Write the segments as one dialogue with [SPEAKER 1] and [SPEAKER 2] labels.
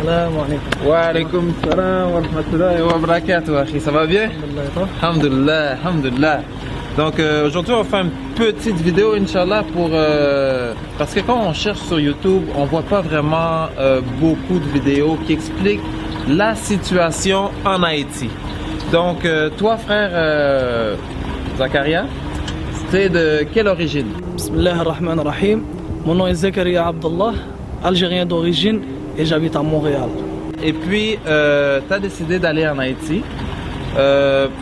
[SPEAKER 1] Salam alaikum.
[SPEAKER 2] Wa alaikum salam wa rahmatullahi wa barakatuh, akhi. Ça va bien? Alhamdulillah, alhamdulillah. Donc aujourd'hui on va faire une petite vidéo, Inch'Allah, pour parce que quand on cherche sur YouTube, on voit pas vraiment beaucoup de vidéos qui expliquent la situation en Haïti. Donc toi, frère Zakaria, t'es de quelle origine?
[SPEAKER 1] Bismillah ar-Rahman ar-Rahim. Mon nom est Zakaria Abdallah, algérien d'origine, et j'habite à Montréal.
[SPEAKER 2] Et puis tu as décidé d'aller en Haïti.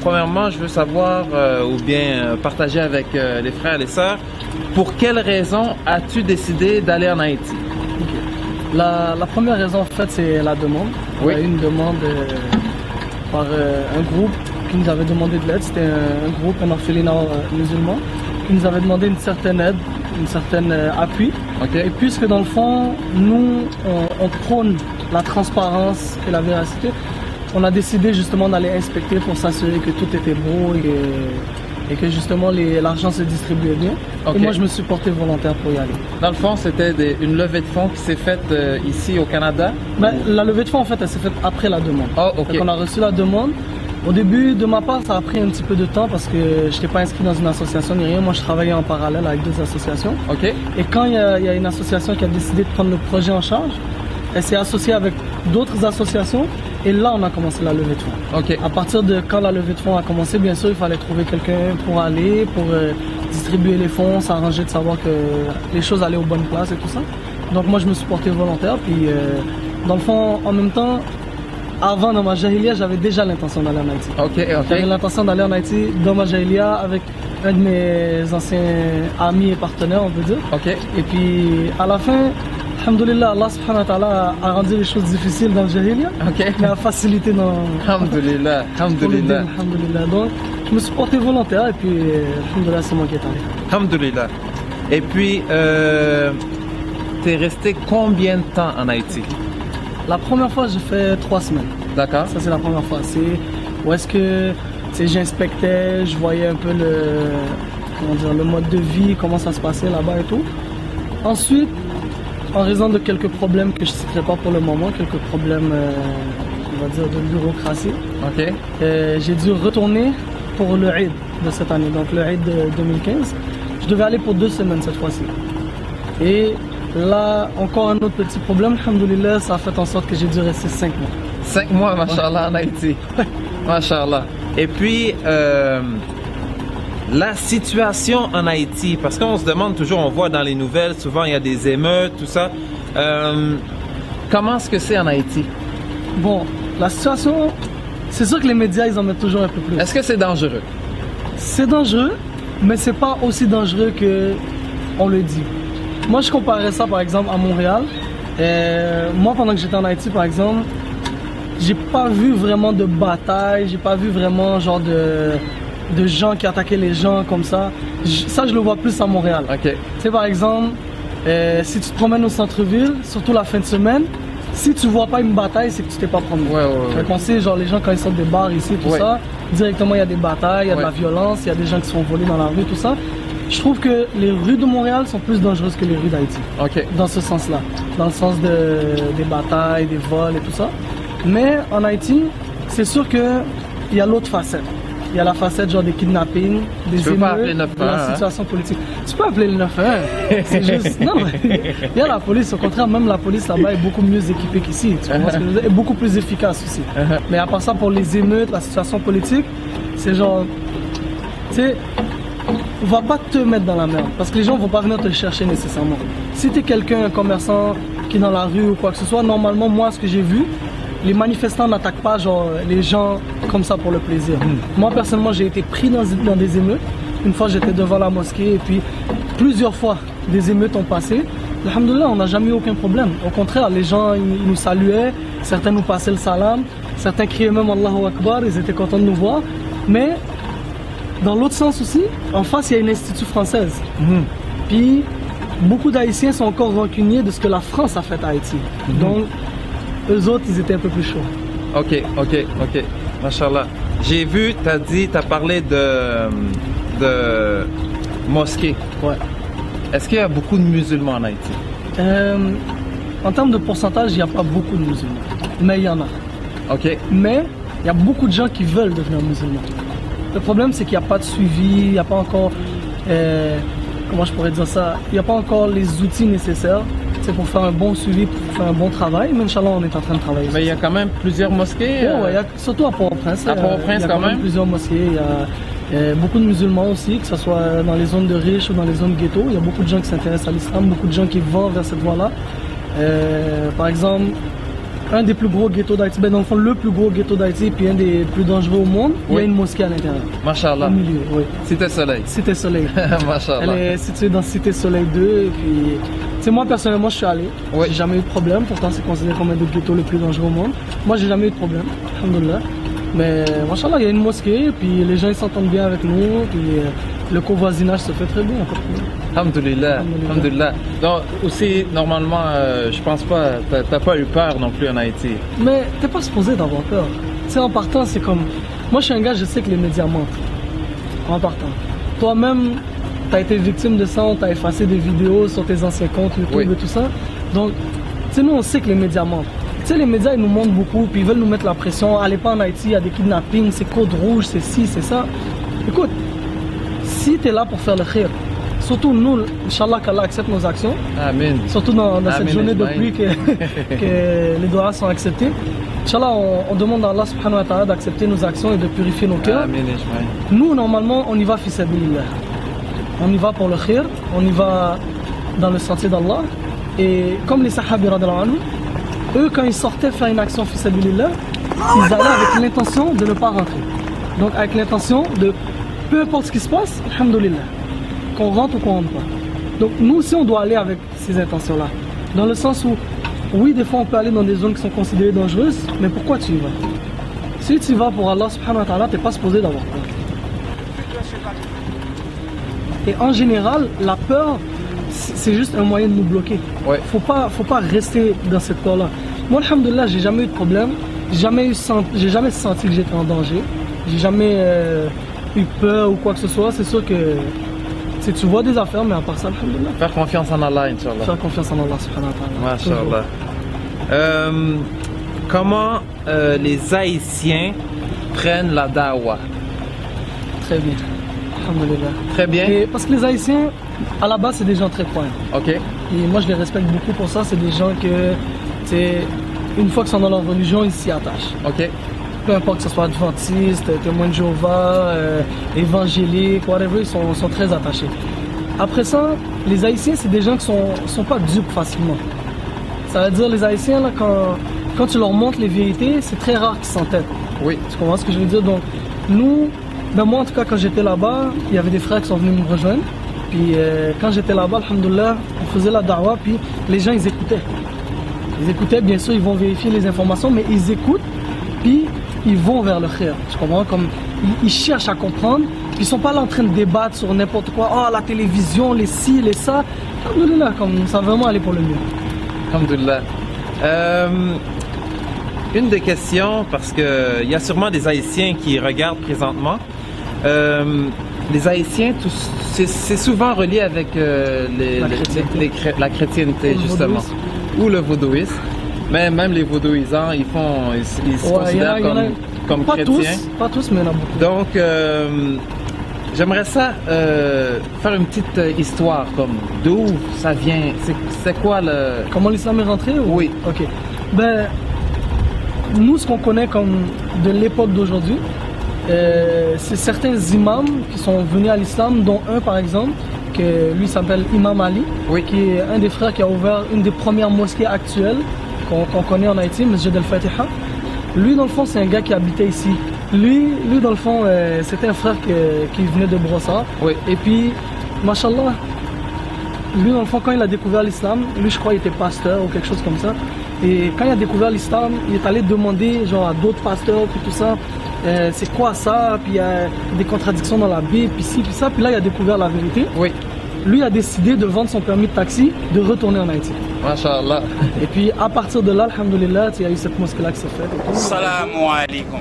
[SPEAKER 2] Premièrement, je veux savoir ou bien partager avec les frères et les sœurs, pour quelle raison as-tu décidé d'aller en Haïti?
[SPEAKER 1] Okay. La première raison, en fait, c'est la demande.
[SPEAKER 2] Oui.
[SPEAKER 1] Il y a eu une demande par un groupe qui nous avait demandé de l'aide. C'était un groupe, un orphelinat musulman, qui nous avait demandé une certaine aide, une certaine appui.
[SPEAKER 2] Okay.
[SPEAKER 1] Et puisque dans le fond, nous, on prône la transparence et la véracité, on a décidé justement d'aller inspecter pour s'assurer que tout était beau et que justement l'argent se distribuait bien.
[SPEAKER 2] Okay.
[SPEAKER 1] Et moi, je me suis porté volontaire pour y aller.
[SPEAKER 2] Dans le fond, c'était une levée de fonds qui s'est faite ici au Canada?
[SPEAKER 1] Ben, la levée de fonds, en fait, elle s'est faite après la demande.
[SPEAKER 2] Oh, ok.
[SPEAKER 1] Donc, on a reçu la demande. Au début, de ma part, ça a pris un petit peu de temps parce que je n'étais pas inscrit dans une association ni rien. Moi, je travaillais en parallèle avec deux associations.
[SPEAKER 2] Ok.
[SPEAKER 1] Et quand il y a une association qui a décidé de prendre le projet en charge, elle s'est associée avec d'autres associations et là on a commencé la levée de fonds.
[SPEAKER 2] Ok.
[SPEAKER 1] À partir de quand la levée de fonds a commencé, bien sûr il fallait trouver quelqu'un pour aller, pour distribuer les fonds, s'arranger de savoir que les choses allaient aux bonnes places et tout ça. Donc moi je me suis porté volontaire, puis dans le fond en même temps, avant dans ma jahiliya j'avais déjà l'intention d'aller en Haïti.
[SPEAKER 2] Ok.
[SPEAKER 1] J'avais l'intention d'aller en Haïti dans ma jahiliya avec un de mes anciens amis et partenaires, on peut dire.
[SPEAKER 2] Ok.
[SPEAKER 1] Et puis à la fin, alhamdoulilah, Allah subhanahu wa ta'ala a rendu les choses difficiles dans le jahiliya,
[SPEAKER 2] Ok.
[SPEAKER 1] mais a facilité dans...
[SPEAKER 2] Alhamdulillah, alhamdulillah.
[SPEAKER 1] Alhamdoulilah. Donc je me suis porté volontaire et puis alhamdoulilah c'est moi qui est allé.
[SPEAKER 2] Alhamdulillah. Et puis, t'es resté combien de temps en Haïti?
[SPEAKER 1] La première fois j'ai fait 3 semaines.
[SPEAKER 2] D'accord.
[SPEAKER 1] Ça c'est la première fois. C'est où est-ce que j'inspectais, je voyais un peu le mode de vie, comment ça se passait là-bas et tout. Ensuite, en raison de quelques problèmes que je ne citerai pas pour le moment, quelques problèmes, on va dire, de bureaucratie,
[SPEAKER 2] Ok.
[SPEAKER 1] j'ai dû retourner pour le Eid de cette année, donc le Eid de 2015. Je devais aller pour 2 semaines cette fois-ci. Et là, encore un autre petit problème, alhamdoulilah, ça a fait en sorte que j'ai dû rester 5 mois.
[SPEAKER 2] 5 mois, mashallah, en Haïti. Mashallah. Et puis, la situation en Haïti, parce qu'on se demande toujours, on voit dans les nouvelles, souvent il y a des émeutes, tout ça. Comment est-ce que c'est en Haïti?
[SPEAKER 1] Bon, la situation, c'est sûr que les médias, ils en mettent toujours un peu plus.
[SPEAKER 2] Est-ce que c'est dangereux?
[SPEAKER 1] C'est dangereux, mais c'est pas aussi dangereux que on le dit. Moi, je comparais ça, par exemple, à Montréal. Moi, pendant que j'étais en Haïti, par exemple, j'ai pas vu vraiment de bataille, j'ai pas vu vraiment genre de gens qui attaquaient les gens comme ça. Ça, je le vois plus à Montréal.
[SPEAKER 2] Ok.
[SPEAKER 1] Tu sais, par exemple, si tu te promènes au centre-ville, surtout la fin de semaine, si tu vois pas une bataille, c'est que tu t'es pas promené.
[SPEAKER 2] Ouais.
[SPEAKER 1] On sait, genre, les gens, quand ils sortent des bars ici, tout ça, directement, il y a des batailles, il y a de la violence, il y a des gens qui sont volés dans la rue, tout ça. Je trouve que les rues de Montréal sont plus dangereuses que les rues d'Haïti.
[SPEAKER 2] Ok.
[SPEAKER 1] Dans ce sens-là. Dans le sens des batailles, des vols et tout ça. Mais en Haïti, c'est sûr qu'il y a l'autre facette. Il y a la facette genre des kidnappings, des émeutes, de la situation politique. Tu peux appeler le 911, c'est juste... Non, il y a la police, au contraire, même la police là-bas est beaucoup mieux équipée qu'ici. Tu comprends ce que je veux dire? Et beaucoup plus efficace aussi. Mais à part ça, pour les émeutes, la situation politique, c'est genre... Tu sais, on va pas te mettre dans la merde, parce que les gens vont pas venir te chercher nécessairement. Si tu es quelqu'un, un commerçant qui est dans la rue ou quoi que ce soit, normalement, moi, ce que j'ai vu, les manifestants n'attaquent pas genre les gens comme ça pour le plaisir. Moi personnellement j'ai été pris dans des émeutes. Une fois j'étais devant la mosquée et puis plusieurs fois des émeutes ont passé. Alhamdoulilah, on n'a jamais eu aucun problème. Au contraire, les gens ils nous saluaient, certains nous passaient le salam, certains criaient même Allahu Akbar, ils étaient contents de nous voir. Mais dans l'autre sens aussi, en face il y a une institut française. Puis beaucoup d'Haïtiens sont encore rancuniers de ce que la France a fait à Haïti. Donc eux autres, ils étaient un peu plus chauds.
[SPEAKER 2] Ok. Mashallah. J'ai vu, t'as parlé de mosquée.
[SPEAKER 1] Ouais.
[SPEAKER 2] Est-ce qu'il y a beaucoup de musulmans en Haïti?
[SPEAKER 1] En en termes de pourcentage, il n'y a pas beaucoup de musulmans, mais il y en a.
[SPEAKER 2] Ok.
[SPEAKER 1] Mais il y a beaucoup de gens qui veulent devenir musulmans. Le problème, c'est qu'il n'y a pas de suivi, il n'y a pas encore, comment je pourrais dire ça, il n'y a pas encore les outils nécessaires pour faire un bon suivi, pour faire un bon travail. Mais Inch'Allah, on est en train de travailler.
[SPEAKER 2] Mais il y a quand même plusieurs mosquées.
[SPEAKER 1] Ouais, surtout à Port-au-Prince.
[SPEAKER 2] À Port-au-Prince, quand même.
[SPEAKER 1] Plusieurs mosquées. Il y a beaucoup de musulmans aussi, que ce soit dans les zones de riches ou dans les zones ghetto. Il y a beaucoup de gens qui s'intéressent à l'islam, beaucoup de gens qui vont vers cette voie-là. Par exemple, un des plus gros ghettos d'Haïti, dans le fond le plus gros ghetto d'Haïti, puis un des plus dangereux au monde, il y a une mosquée à l'intérieur.
[SPEAKER 2] Masha'Allah.
[SPEAKER 1] Au milieu, oui.
[SPEAKER 2] Cité Soleil.
[SPEAKER 1] Cité Soleil.
[SPEAKER 2] Masha'Allah.
[SPEAKER 1] Elle est située dans Cité Soleil 2. Et puis, moi personnellement, je suis allé. J'ai jamais eu de problème. Pourtant, c'est considéré comme un des ghettos les plus dangereux au monde. Moi, j'ai jamais eu de problème. Alhamdoulilah. Mais Masha'Allah, il y a une mosquée, puis les gens ils s'entendent bien avec nous, puis le covoisinage se fait très bien.
[SPEAKER 2] Alhamdoulilah. Alhamdoulilah. Donc aussi, normalement, je pense pas, t'as pas eu peur non plus en Haïti.
[SPEAKER 1] Mais t'es pas supposé d'avoir peur. Tu sais, en partant, c'est comme... Moi, je suis un gars, je sais que les médias mentent. En partant. Toi-même, t'as été victime de ça, on t'a effacé des vidéos sur tes anciens comptes YouTube et tout ça. Donc, tu sais, nous, on sait que les médias mentent. Tu sais, les médias, ils nous montrent beaucoup, puis ils veulent nous mettre la pression. Allez pas en Haïti, il y a des kidnappings, c'est code rouge, c'est ci, c'est ça. Écoute, si tu es là pour faire le khir, surtout nous, Inch'Allah, qu'Allah accepte nos actions.
[SPEAKER 2] Amen.
[SPEAKER 1] Surtout dans cette journée de pluie que les doigts sont acceptés. Inch'Allah, on demande à Allah subhanahu wa ta'ala d'accepter nos actions et de purifier nos cœurs.
[SPEAKER 2] Amen.
[SPEAKER 1] Nous, normalement, on y va fi sabilillah. On y va pour le khir, on y va dans le sentier d'Allah. Et comme les sahabis radhiyallahu anhu, eux, quand ils sortaient faire une action fi sabilillah, ils allaient avec l'intention de ne pas rentrer. Donc avec l'intention de, peu importe ce qui se passe, alhamdoulilah, qu'on rentre ou qu'on rentre pas. Donc nous aussi, on doit aller avec ces intentions-là. Dans le sens où, oui, des fois on peut aller dans des zones qui sont considérées dangereuses, mais pourquoi tu y vas? Si tu y vas pour Allah subhanahu wa ta'ala, t'es pas supposé d'avoir peur. Et en général, la peur, c'est juste un moyen de nous bloquer. Faut pas rester dans cette peur-là. Moi, alhamdoulilah, j'ai jamais eu de problème. J'ai jamais senti que j'étais en danger. J'ai jamais eu peur ou quoi que ce soit. C'est sûr que tu vois des affaires, mais à part ça, alhamdoulilah.
[SPEAKER 2] Faire confiance en Allah, Inch'Allah.
[SPEAKER 1] Faire confiance en Allah, subhanahu wa ta'ala.
[SPEAKER 2] Masha'Allah. Comment les Haïtiens prennent la dawa? Très bien.
[SPEAKER 1] Alhamdoulilah.
[SPEAKER 2] Très bien.
[SPEAKER 1] Et parce que les Haïtiens, à la base, c'est des gens très croyants.
[SPEAKER 2] Ok.
[SPEAKER 1] Et moi, je les respecte beaucoup pour ça. C'est des gens que, une fois qu'ils sont dans leur religion, ils s'y attachent.
[SPEAKER 2] Ok.
[SPEAKER 1] Peu importe que ce soit adventiste, témoin de Jéhovah, évangélique, whatever, ils sont très attachés. Après ça, les Haïtiens, c'est des gens qui sont pas dupes facilement. Ça veut dire, les Haïtiens, là, quand tu leur montres les vérités, c'est très rare qu'ils s'entêtent.
[SPEAKER 2] Oui.
[SPEAKER 1] Tu comprends ce que je veux dire? Donc, nous, moi en tout cas, quand j'étais là-bas, il y avait des frères qui sont venus me rejoindre. Puis quand j'étais là-bas, alhamdoulilah, on faisait la da'wah, puis les gens, ils écoutaient. Ils écoutaient, bien sûr, ils vont vérifier les informations, mais ils écoutent, puis ils vont vers le khir. Tu comprends? Comme ils cherchent à comprendre, puis ils sont pas là en train de débattre sur n'importe quoi. Oh, la télévision, les ci, les ça. Alhamdoulilah, comme ça va vraiment aller pour le mieux.
[SPEAKER 2] Alhamdoulilah. Une des questions, parce qu'il y a sûrement des Haïtiens qui regardent présentement. Les Haïtiens, c'est souvent relié avec la chrétienté, justement, ou le vaudouisme. Mais même les vaudouisants, ils se considèrent comme chrétiens.
[SPEAKER 1] Pas tous, mais il y en a beaucoup.
[SPEAKER 2] Donc, j'aimerais ça faire une petite histoire, comme d'où ça vient, c'est quoi le...
[SPEAKER 1] Comment l'islam est rentré ou...
[SPEAKER 2] Oui.
[SPEAKER 1] Ok. Ben, nous, ce qu'on connaît comme de l'époque d'aujourd'hui, c'est certains imams qui sont venus à l'islam, dont un par exemple, que lui s'appelle Imam Ali, qui est un des frères qui a ouvert une des premières mosquées actuelles qu'on connaît en Haïti, Masjid al-Fatiha. Lui, dans le fond, c'est un gars qui habitait ici. Lui dans le fond, c'était un frère qui venait de Brossard.
[SPEAKER 2] Oui.
[SPEAKER 1] Et puis, mashallah, lui, dans le fond, quand il a découvert l'islam, lui, je crois, il était pasteur ou quelque chose comme ça. Et quand il a découvert l'islam, il est allé demander genre, à d'autres pasteurs, puis tout ça, c'est quoi ça? Puis il y a des contradictions dans la Bible, puis ci, puis ça. Puis là, il a découvert la vérité.
[SPEAKER 2] Oui.
[SPEAKER 1] Lui a décidé de vendre son permis de taxi, de retourner en Haïti.
[SPEAKER 2] Masha'Allah.
[SPEAKER 1] Et puis à partir de là, alhamdoulilah, il y a eu cette mosquée-là qui s'est faite.
[SPEAKER 3] Salam alaikum.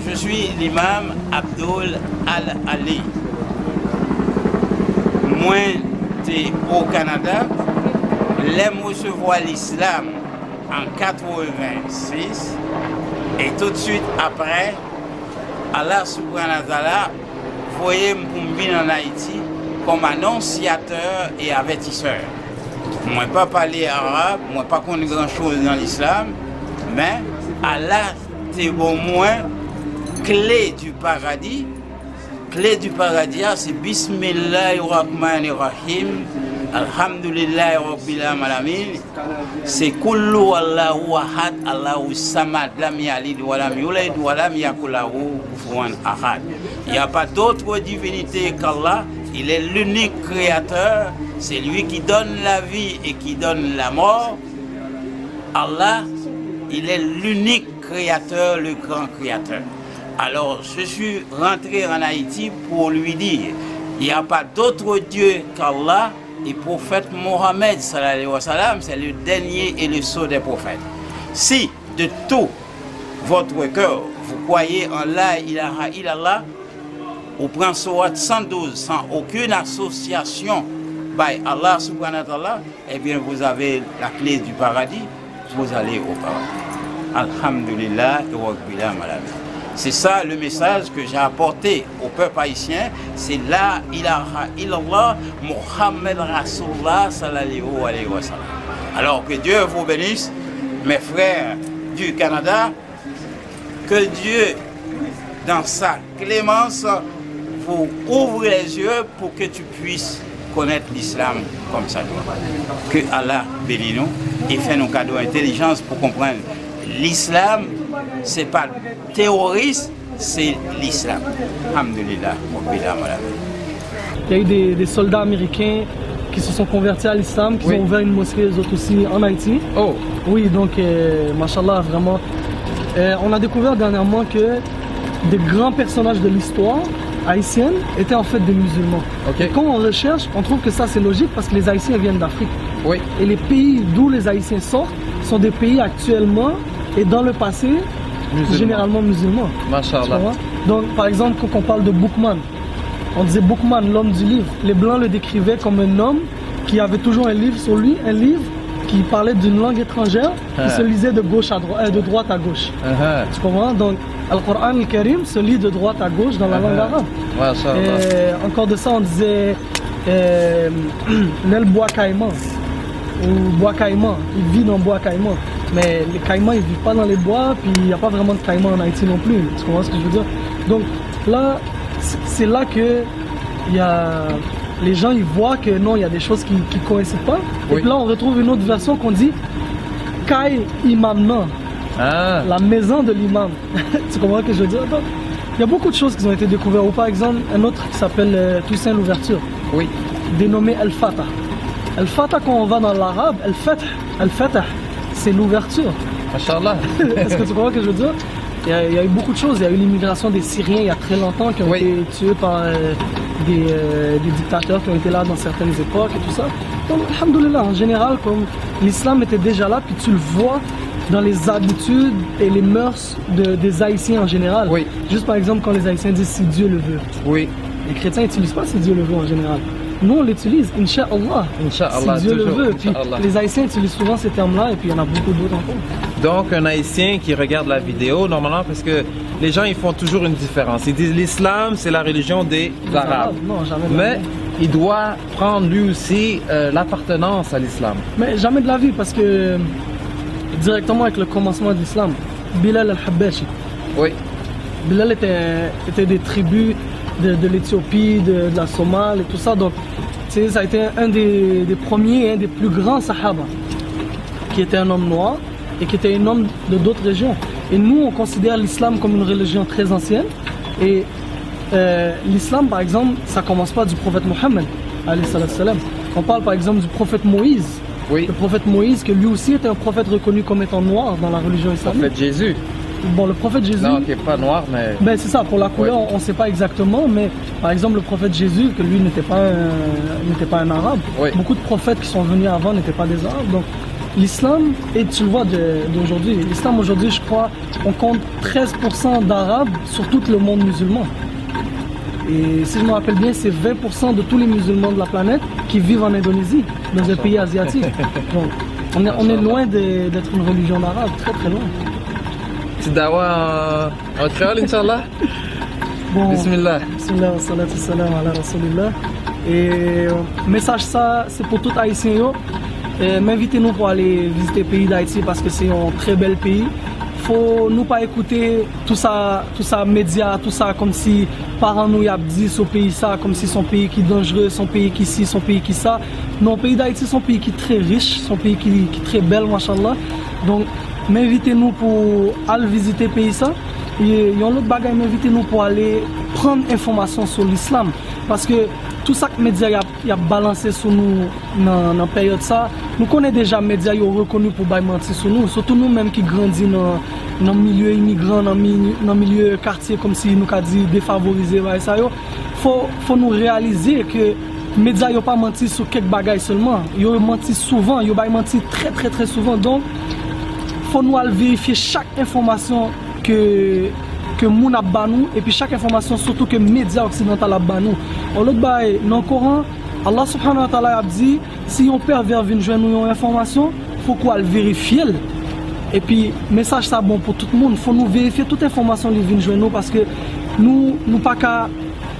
[SPEAKER 3] Je suis l'imam Abdul Al-Ali. Moi, j'étais au Canada. l'aime recevoir l'islam en 86 et tout de suite après, Allah subhanahu wa ta'ala voyait venir en Haïti comme annonciateur et avertisseur. Moi pas parler arabe, moi pas connaître grand chose dans l'islam, mais Allah c'est au moins clé du paradis. Clé du paradis, c'est Bismillahirrahmanirrahim, Alhamdulillahi Rabbil Alamin. C'est Kullu Allahu Ahad, Allahu Samad, Lam Yalid wa lam yulad wa lam yakul lahu kufuwan ahad. Il n'y a pas d'autre divinité qu'Allah. Il est l'unique créateur. C'est lui qui donne la vie et qui donne la mort. Allah, il est l'unique créateur, le grand créateur. Alors, je suis rentré en Haïti pour lui dire, il n'y a pas d'autre Dieu qu'Allah, et prophète Mohammed, sallallahu alayhi wa sallam, c'est le dernier et le sceau des prophètes. Si, de tout votre cœur, vous croyez en la ilaha illallah, vous prenez Sourate 112 sans aucune association by Allah subhanahu wa ta'ala, eh bien vous avez la clé du paradis, vous allez au paradis. Alhamdulillah wa rabbil alamin. C'est ça le message que j'ai apporté au peuple haïtien, c'est la ilaha illallah Muhammad Rasulullah sallallahu alayhi wa sallam. Alors que Dieu vous bénisse, mes frères du Canada, que Dieu, dans sa clémence, vous ouvre les yeux pour que tu puisses connaître l'islam comme ça doit. Que Allah bénisse nous et fait nos cadeaux d'intelligence pour comprendre l'islam. C'est pas terroriste, c'est l'islam. Alhamdulillah.
[SPEAKER 1] Il y a eu des soldats américains qui se sont convertis à l'islam, qui ont ouvert une mosquée, eux autres aussi, en Haïti.
[SPEAKER 2] Oh.
[SPEAKER 1] Oui, donc, machallah, vraiment. On a découvert dernièrement que des grands personnages de l'histoire haïtienne étaient en fait des musulmans.
[SPEAKER 2] Okay.
[SPEAKER 1] Et quand on recherche, on trouve que ça c'est logique parce que les Haïtiens viennent d'Afrique.
[SPEAKER 2] Oui.
[SPEAKER 1] Et les pays d'où les Haïtiens sortent sont des pays actuellement et dans le passé généralement musulmans.
[SPEAKER 2] Masha'Allah.
[SPEAKER 1] Donc par exemple quand on parle de Boukman, on disait Boukman, l'homme du livre. Les Blancs le décrivaient comme un homme qui avait toujours un livre sur lui, un livre qui parlait d'une langue étrangère qui se lisait de gauche à droite, de droite à gauche. Tu comprends? Donc Al-Qur'an al-Karim se lit de droite à gauche dans la langue arabe. Et encore de ça, on disait Nel bois caïman ou bois caïman, il vit dans bois caïman. Mais les caïmans ils vivent pas dans les bois, puis il n'y a pas vraiment de caïmans en Haïti non plus. Tu comprends ce que je veux dire? Donc là, c'est là que il y a les gens ils voient que non, il y a des choses qui ne coïncident pas. Et puis là on retrouve une autre version qu'on dit Kai Imam non. La maison de l'imam. Tu comprends ce que je veux dire? Donc, il y a beaucoup de choses qui ont été découvertes. Ou par exemple, un autre qui s'appelle Toussaint l'ouverture.
[SPEAKER 2] Oui.
[SPEAKER 1] Dénommé Al-Fatah. Al-Fatah, quand on va dans l'arabe, Al-Fatah, c'est l'ouverture.
[SPEAKER 2] Masha'Allah.
[SPEAKER 1] Est-ce que tu comprends ce que je veux dire? Il y a eu beaucoup de choses. Il y a eu l'immigration des Syriens il y a très longtemps qui ont été tués par des dictateurs qui ont été là dans certaines époques et tout ça. Donc, alhamdoulilah, en général, comme l'islam était déjà là, puis tu le vois dans les habitudes et les mœurs des Haïtiens en général.
[SPEAKER 2] Oui.
[SPEAKER 1] Juste par exemple, quand les Haïtiens disent si Dieu le veut.
[SPEAKER 2] Oui.
[SPEAKER 1] Les chrétiens n'utilisent pas si Dieu le veut en général. Nous, on l'utilise, Inch'Allah.
[SPEAKER 2] Inch'Allah.
[SPEAKER 1] Si Dieu le veut. Puis les Haïtiens utilisent souvent ces termes-là et puis il y en a beaucoup d'autres encore.
[SPEAKER 2] Donc, un Haïtien qui regarde la vidéo, normalement, parce que les gens, ils font toujours une différence. Ils disent l'islam, c'est la religion des Arabes.
[SPEAKER 1] Non, jamais.
[SPEAKER 2] Mais il doit prendre lui aussi l'appartenance à l'islam.
[SPEAKER 1] Mais jamais de la vie, parce que directement avec le commencement de l'islam, Bilal al-Habashi.
[SPEAKER 2] Oui.
[SPEAKER 1] Bilal était des tribus de l'Éthiopie, de la Somalie et tout ça. Donc, ça a été un des premiers, un des plus grands sahaba, qui était un homme noir et qui était un homme de d'autres régions. Et nous, on considère l'islam comme une religion très ancienne. Et l'islam, par exemple, ça ne commence pas du prophète Mohammed, alayhi salam. On parle par exemple du prophète Moïse.
[SPEAKER 2] Oui.
[SPEAKER 1] Le prophète Moïse, que lui aussi était un prophète reconnu comme étant noir dans la religion islamique.
[SPEAKER 2] Le prophète Jésus.
[SPEAKER 1] Bon, le prophète Jésus.
[SPEAKER 2] Non, qui n'est pas noir, mais.
[SPEAKER 1] Ben, c'est ça, pour la couleur, on ne sait pas exactement, mais par exemple, le prophète Jésus, que lui n'était pas un arabe.
[SPEAKER 2] Oui.
[SPEAKER 1] Beaucoup de prophètes qui sont venus avant n'étaient pas des arabes. Donc, l'islam, et tu le vois d'aujourd'hui, l'islam aujourd'hui, je crois, on compte 13% d'arabes sur tout le monde musulman. Et si je me rappelle bien, c'est 20% de tous les musulmans de la planète qui vivent en Indonésie, dans un pays asiatique. Donc, on est loin d'être une religion arabe, très très loin.
[SPEAKER 2] Petit dawa en créole, Inch'Allah.
[SPEAKER 1] Bon,
[SPEAKER 2] Bismillah.
[SPEAKER 1] Bismillah, wa salatu wa salam ala rasulillah. Et message ça, c'est pour tout Haïtien. M'invitez-nous pour aller visiter le pays d'Haïti parce que c'est un très bel pays. Faut nous pas écouter tout ça média, tout ça comme si parents nous y a dit ce pays ça, comme si son pays qui est dangereux, son pays qui ci, son pays qui ça. Non, le pays d'Haïti, son pays qui est très riche, son pays qui est très belle, machallah. Donc, m'invitez-nous pour aller visiter le pays ça. Et il y a un autre bagage, m'invitez-nous pour aller prendre information sur l'islam. Parce que tout ça que les médias y a balancé sur nous dans la période ça, nous connaissons déjà les médias reconnus pour mentir sur nous, surtout nous-mêmes qui grandissons dans le milieu immigrant, dans le milieu quartier, comme si nous avons dit défavorisé. Il faut nous réaliser que les médias n'ont pas menti sur quelques bagages seulement, ils ont menti souvent, ils ont menti très souvent. Donc, il faut nous vérifier chaque information que moun a banou et puis chaque information surtout que médias occidentaux a banou. En l'autre bail dans le Coran, Allah subhanahu wa ta'ala a dit si on pervers vient joindre une information, faut qu'on le vérifie. Et puis message ça bon pour tout le monde, faut nous vérifier toute information qui vient joindre nous parce que nous pas qu'à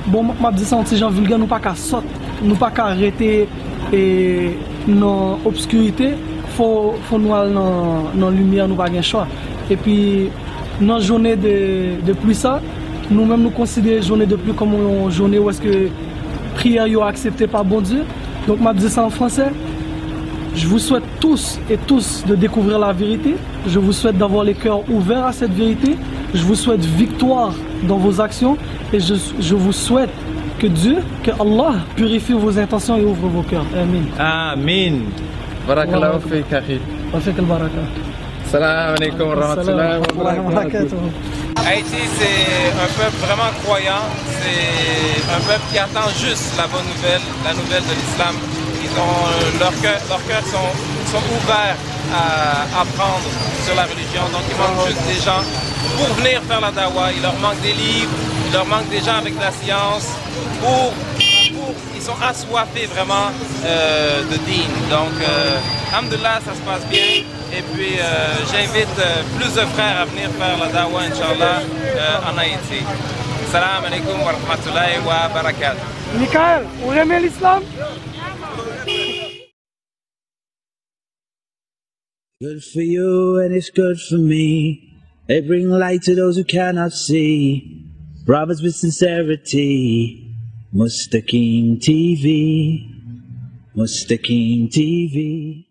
[SPEAKER 1] bon m'a dit ça en petit gens vulgaire, nous pas qu'à sauter, nous pas qu'à arrêter et dans obscurité, faut nous aller dans lumière, nous pas gain choix. Et puis dans la journée de pluie ça, nous-mêmes nous considérons la journée de pluie comme une journée où est-ce que prière est acceptée par bon Dieu. Donc je dis ça en français. Je vous souhaite tous et tous de découvrir la vérité. Je vous souhaite d'avoir les cœurs ouverts à cette vérité. Je vous souhaite victoire dans vos actions. Et je vous souhaite que Dieu, que Allah purifie vos intentions et ouvre vos cœurs. Amen.
[SPEAKER 2] Amen. Barakallahu fik, akhi.
[SPEAKER 1] Wa fik al-baraka.
[SPEAKER 2] Salam alaikum wa rahmatullahi wa barakatuh.
[SPEAKER 4] Haïti, c'est un peuple vraiment croyant, c'est un peuple qui attend juste la bonne nouvelle, la nouvelle de l'islam. Ils ont leurs cœurs sont ouverts à apprendre sur la religion, donc il manque juste des gens pour venir faire la dawa. Il leur manque des livres, il leur manque des gens avec la science ils sont assoiffés vraiment de dîn. Donc, alhamdulillah, ça se passe bien. Et puis, j'invite plus de frères à venir faire la dawa, Inch'Allah, en Haïti. Salam alaikum wa rahmatullahi wa barakatuh.
[SPEAKER 1] Michael, vous aimez l'islam?
[SPEAKER 5] Good for you and it's good for me. They bring light to those who cannot see. Brothers with sincerity. Mustaqim TV. Mustaqim TV.